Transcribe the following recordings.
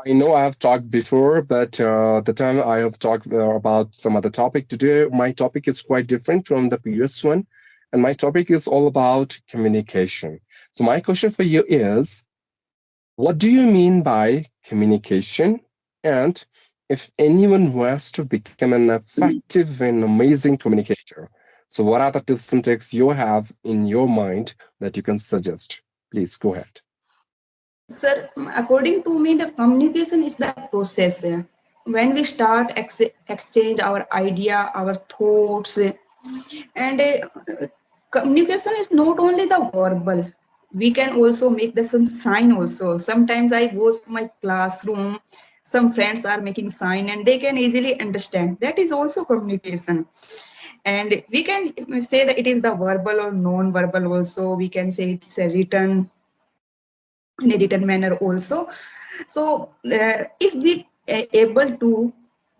I know I have talked before, but the time I have talked about some other topic today, my topic is quite different from the previous one. And my topic is all about communication. So, my question for you is, what do you mean by communication? And if anyone wants to become an effective and amazing communicator, so what are the tips and tricks you have in your mind that you can suggest? Please go ahead. Sir, according to me, the communication is the process. When we start exchange our idea, our thoughts, and communication is not only the verbal. We can also make the some sign also. Sometimes I go to my classroom, some friends are making sign and they can easily understand. That is also communication. And we can say that it is the verbal or non-verbal also. We can say it's a written in a written manner also. So if we able to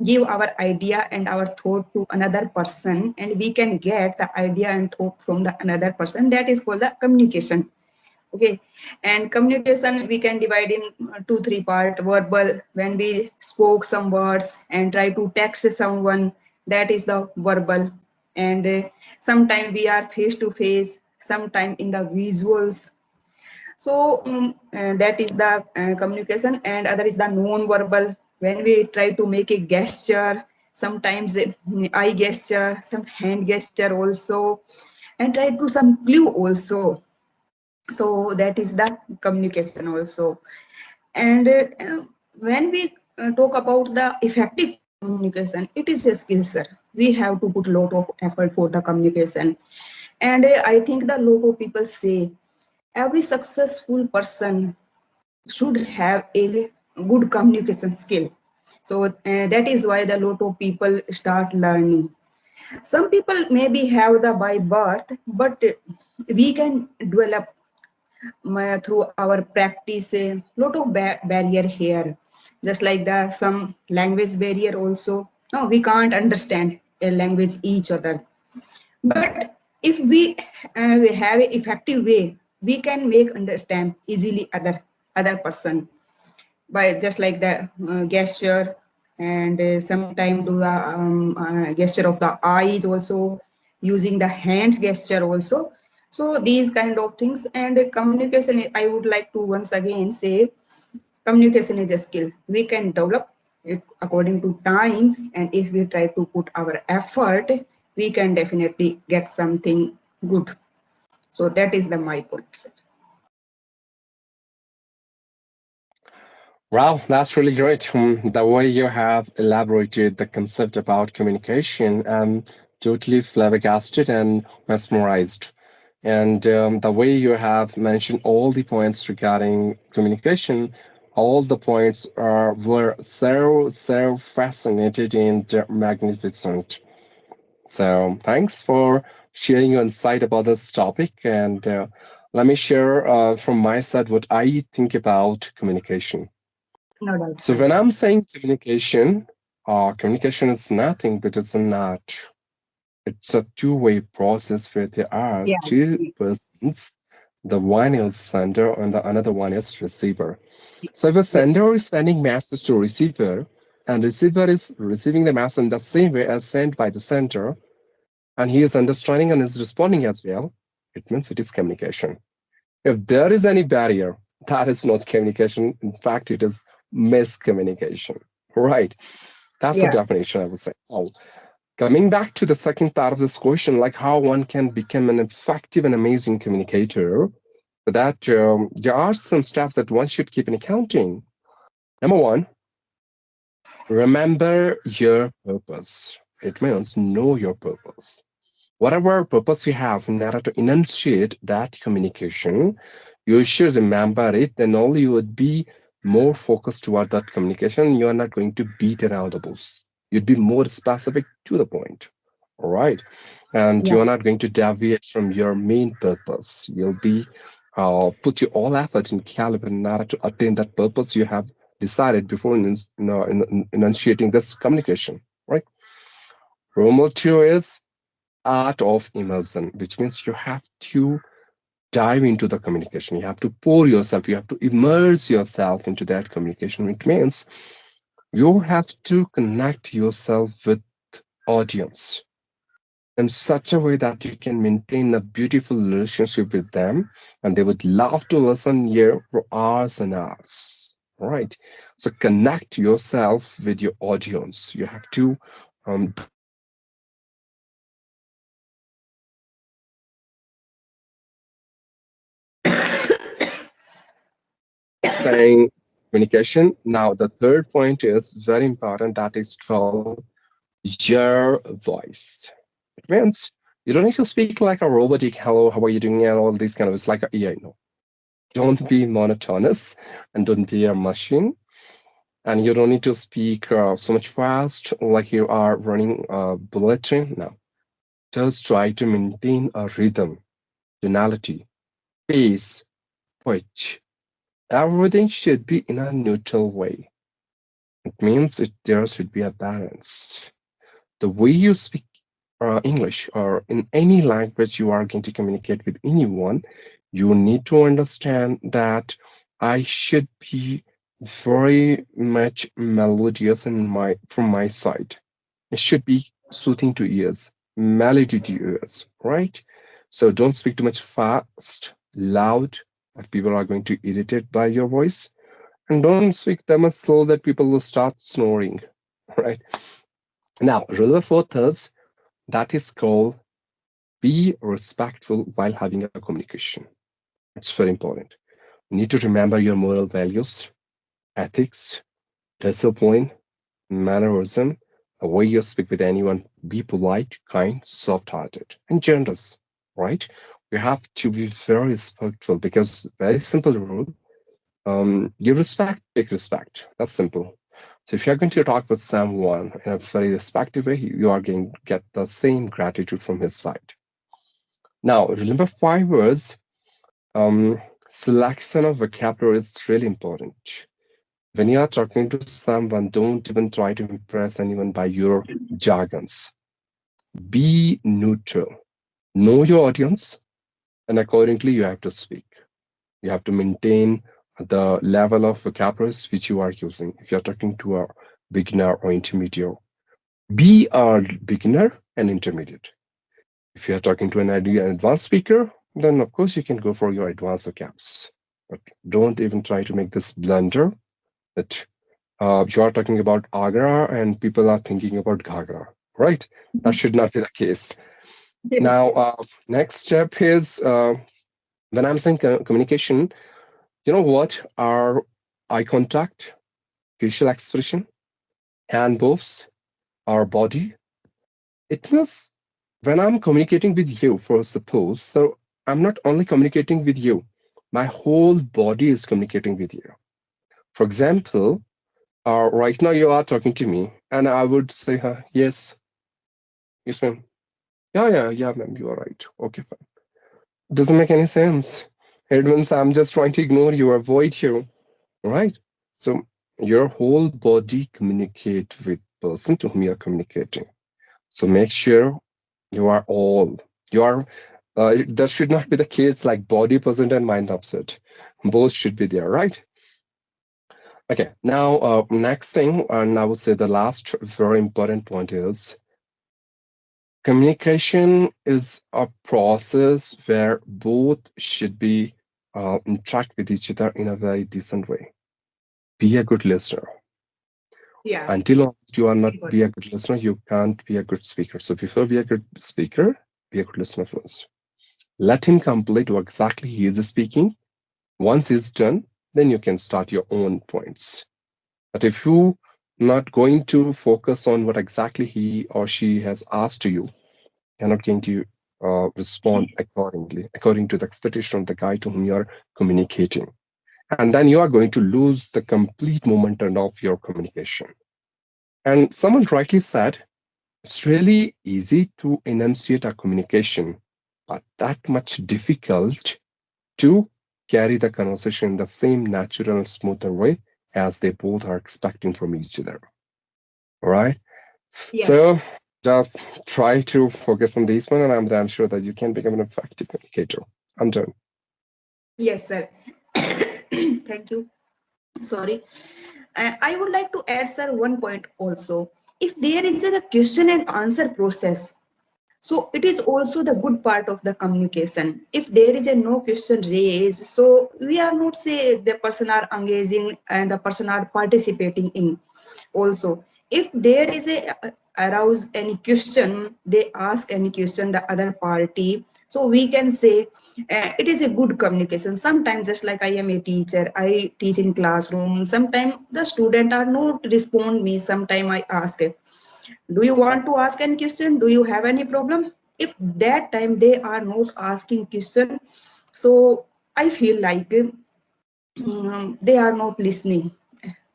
give our idea and our thought to another person and we can get the idea and thought from the another person, that is called the communication. Okay. And communication we can divide in two three part: verbal, when we spoke some words and try to text someone, that is the verbal. And sometimes we are face to face, sometime in the visuals. So that is the communication, and other is the non-verbal. When we try to make a gesture, sometimes eye gesture, some hand gesture also, and try to some clue also. So that is the communication also. And when we talk about the effective communication, it is a skill, sir. We have to put a lot of effort for the communication. And I think the lot of people say every successful person should have a good communication skill. So that is why the lot of people start learning. Some people maybe have the by birth, but we can develop through our practice a lot of barrier here. Just like the some language barrier also. No, we can't understand a language each other. But if we have an effective way, we can make understand easily other person by just like the gesture, and sometime do the gesture of the eyes also, using the hands gesture also. So these kind of things. And communication, I would like to once again say, communication is a skill we can develop it according to time, and if we try to put our effort, we can definitely get something good. So that is the my point. Wow, that's really great. The way you have elaborated the concept about communication, I'm totally flabbergasted and mesmerized. And the way you have mentioned all the points regarding communication, all the points were so fascinating and magnificent. So thanks for sharing your insight about this topic. And let me share from my side what I think about communication. No doubt, So sir. when I'm saying communication, communication is nothing but it's an art. It's a two-way process where there are Yeah. two persons. The one is sender and the another one is receiver. So if a Yes. sender is sending message to receiver and receiver is receiving the message in the same way as sent by the sender, and he is understanding and is responding as well, it means it is communication. If there is any barrier, that is not communication. In fact, it is miscommunication. Right. That's the Yeah. definition, I would say. Oh, coming back to the second part of this question, like how one can become an effective and amazing communicator, for that there are some steps that one should keep in accounting. Number one, remember your purpose. It means know your purpose. Whatever purpose you have in order to enunciate that communication, you should remember it, then only you would be more focused toward that communication. You are not going to beat around the bush. You'd be more specific to the point. All right. And Yeah. you are not going to deviate from your main purpose. You'll be put your all effort in caliber in order to attain that purpose you have decided before enunciating this communication. Right. Rule number two is art of immersion, which means you have to dive into the communication. You have to pour yourself, you have to immerse yourself into that communication. It means you have to connect yourself with audience in such a way that you can maintain a beautiful relationship with them and they would love to listen here for hours and hours. All right. So connect yourself with your audience. You have to saying communication. Now, the third point is very important. That is called your voice. It means you don't need to speak like a robotic hello, how are you doing, and all these kind of. It's like a AI. No, don't be monotonous and don't be a machine. And you don't need to speak so much fast like you are running a bullet train. No, just try to maintain a rhythm, tonality, pace, pitch. Everything should be in a neutral way. It means there should be a balance. The way you speak English or in any language you are going to communicate with anyone, you need to understand that I should be very much melodious in my from my side. It should be soothing to ears, melody to ears, right? So don't speak too much fast, loud, that people are going to irritate by your voice. And don't speak that much slow that people will start snoring, right? Now, rule of fourth is that is called be respectful while having a communication. It's very important. You need to remember your moral values, ethics, discipline, mannerism, the way you speak with anyone. Be polite, kind, soft-hearted, and generous, right? You have to be very respectful because very simple rule. Give respect, take respect. That's simple. So if you're going to talk with someone in a very respectful way, you are going to get the same gratitude from his side. Now, remember five words. Um, Selection of vocabulary is really important. When you are talking to someone, don't even try to impress anyone by your jargons. Be neutral. Know your audience, and accordingly, you have to speak. You have to maintain the level of vocabularies which you are using. If you're talking to a beginner or intermediate, be a beginner and intermediate. If you're talking to an advanced speaker, then of course you can go for your advanced vocabs. But don't even try to make this blunder that you are talking about Agra and people are thinking about Ghagra, right? That should not be the case. Now, next step is when I'm saying communication, you know what are eye contact, facial expression, hand moves, our body. It means when I'm communicating with you, for suppose, so I'm not only communicating with you, my whole body is communicating with you. For example, right now you are talking to me, and I would say, yes, yes, ma'am. Yeah, ma'am, you are right. Okay, fine. Doesn't make any sense. It means I'm just trying to ignore you, avoid you, right? So your whole body communicate with person to whom you are communicating. So make sure you are all you are. That should not be the case like body present and mind upset. Both should be there, right? Okay. Now, next thing, and I would say the last very important point is communication is a process where both should be interact with each other in a very decent way. Be a good listener. Yeah. Until you are not be a good listener, you can't be a good speaker. So before be a good speaker, be a good listener first. Let him complete what exactly he is speaking. Once he's done, then you can start your own points. But if you not going to focus on what exactly he or she has asked to you, you're not going to respond accordingly, according to the expectation of the guy to whom you are communicating. And then you are going to lose the complete momentum of your communication. And someone rightly said, it's really easy to enunciate a communication, but that much difficult to carry the conversation in the same natural and smoother way as they both are expecting from each other. All right. Yeah. So just try to focus on this one, and I'm damn sure that you can become an effective communicator. I'm done. Yes, sir. Thank you. Sorry. I would like to add, sir, one point also. If there is a question and answer process, so it is also the good part of the communication. If there is a no question raised, so we are not say the person are engaging and the person are participating in. Also, if there is a arouse any question, they ask any question the other party. So we can say it is a good communication. Sometimes just like I am a teacher, I teach in classroom. Sometimes the student are not respond me. Sometimes I ask do you want to ask any question, do you have any problem. If that time they are not asking question, so I feel like they are not listening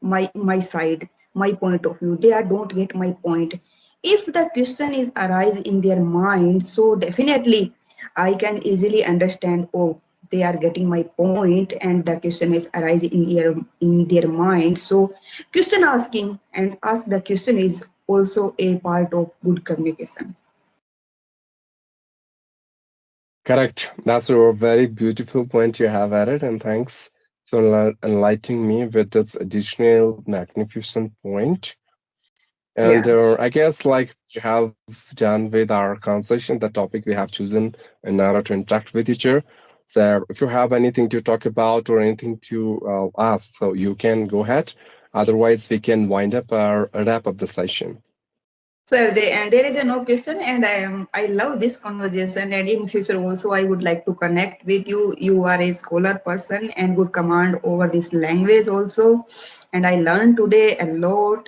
my side, my point of view. They are don't get my point. If the question is arise in their mind, so definitely I can easily understand, oh, they are getting my point and the question is arising in their mind. So question asking and ask the question is also a part of good communication. Correct. That's a very beautiful point you have added, and thanks for enlightening me with this additional magnificent point. And Yeah. I guess, like we have done with our conversation, the topic we have chosen in order to interact with each other. So, if you have anything to talk about or anything to ask, so you can go ahead. Otherwise, we can wind up our wrap up the session. Sir, and there is a no question, and I love this conversation. And in future also, I would like to connect with you. You are a scholar person and good command over this language also. And I learned today a lot,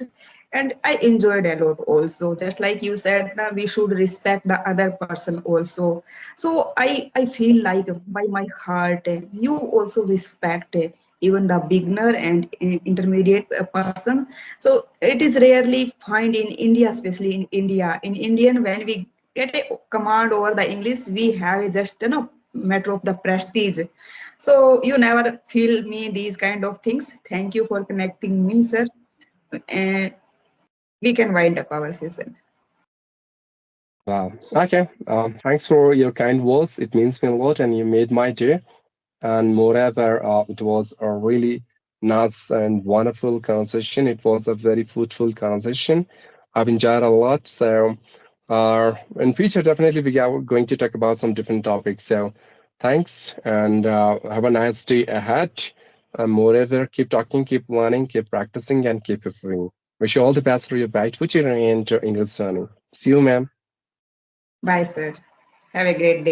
and I enjoyed a lot also. Just like you said, we should respect the other person also. So I feel like by my heart, you also respect even the beginner and intermediate person. So it is rarely find in India, especially in India. In Indian, when we get a command over the English, we have a just matter of the prestige. So you never feel me these kind of things. Thank you for connecting me, sir. And we can wind up our session. Wow. Okay. Thanks for your kind words. It means me a lot, and you made my day. And moreover, it was a really nice and wonderful conversation. It was a very fruitful conversation. I've enjoyed a lot. So, in future, definitely we are going to talk about some different topics. So, thanks, and have a nice day ahead. And moreover, keep talking, keep learning, keep practicing, and keep improving. Wish you all the best for your bright future and your English learning. See you, ma'am. Bye, sir. Have a great day.